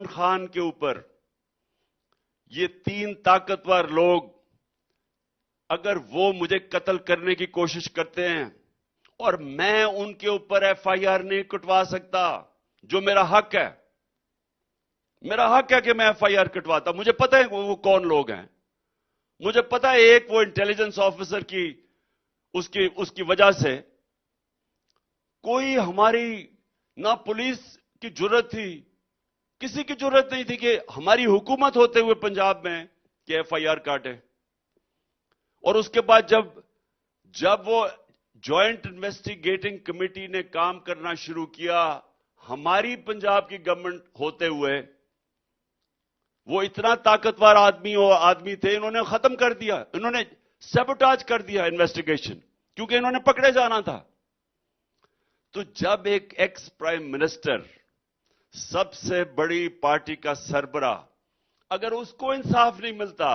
खान के ऊपर ये 3 ताकतवर लोग, अगर वो मुझे कत्ल करने की कोशिश करते हैं और मैं उनके ऊपर एफआईआर नहीं कटवा सकता, जो मेरा हक है, मेरा हक है कि मैं एफआईआर कटवाता। मुझे पता है वो कौन लोग हैं, मुझे पता है एक वो इंटेलिजेंस ऑफिसर की उसकी वजह से कोई हमारी ना पुलिस की जुर्रत थी, किसी की जुर्रत नहीं थी कि हमारी हुकूमत होते हुए पंजाब में कि एफआईआर काटे। और उसके बाद जब वो जॉइंट इन्वेस्टिगेटिंग कमेटी ने काम करना शुरू किया, हमारी पंजाब की गवर्नमेंट होते हुए, वो इतना ताकतवर आदमी थे, इन्होंने खत्म कर दिया, इन्होंने सैबोटाज कर दिया इन्वेस्टिगेशन, क्योंकि इन्होंने पकड़े जाना था। तो जब एक एक्स प्राइम मिनिस्टर, सबसे बड़ी पार्टी का सरबराह, अगर उसको इंसाफ नहीं मिलता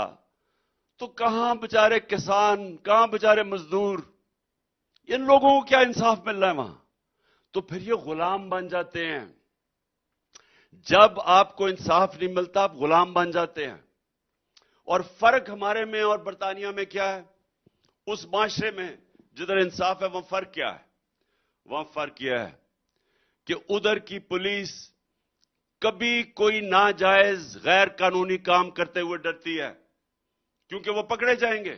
तो कहां बेचारे किसान, कहां बेचारे मजदूर, इन लोगों को क्या इंसाफ मिल रहा है वहां? तो फिर ये गुलाम बन जाते हैं। जब आपको इंसाफ नहीं मिलता आप गुलाम बन जाते हैं। और फर्क हमारे में और बरतानिया में क्या है? उस माशरे में जिधर इंसाफ है वहां फर्क क्या है? वहां फर्क यह है कि उधर की पुलिस कभी कोई नाजायज गैर कानूनी काम करते हुए डरती है, क्योंकि वो पकड़े जाएंगे।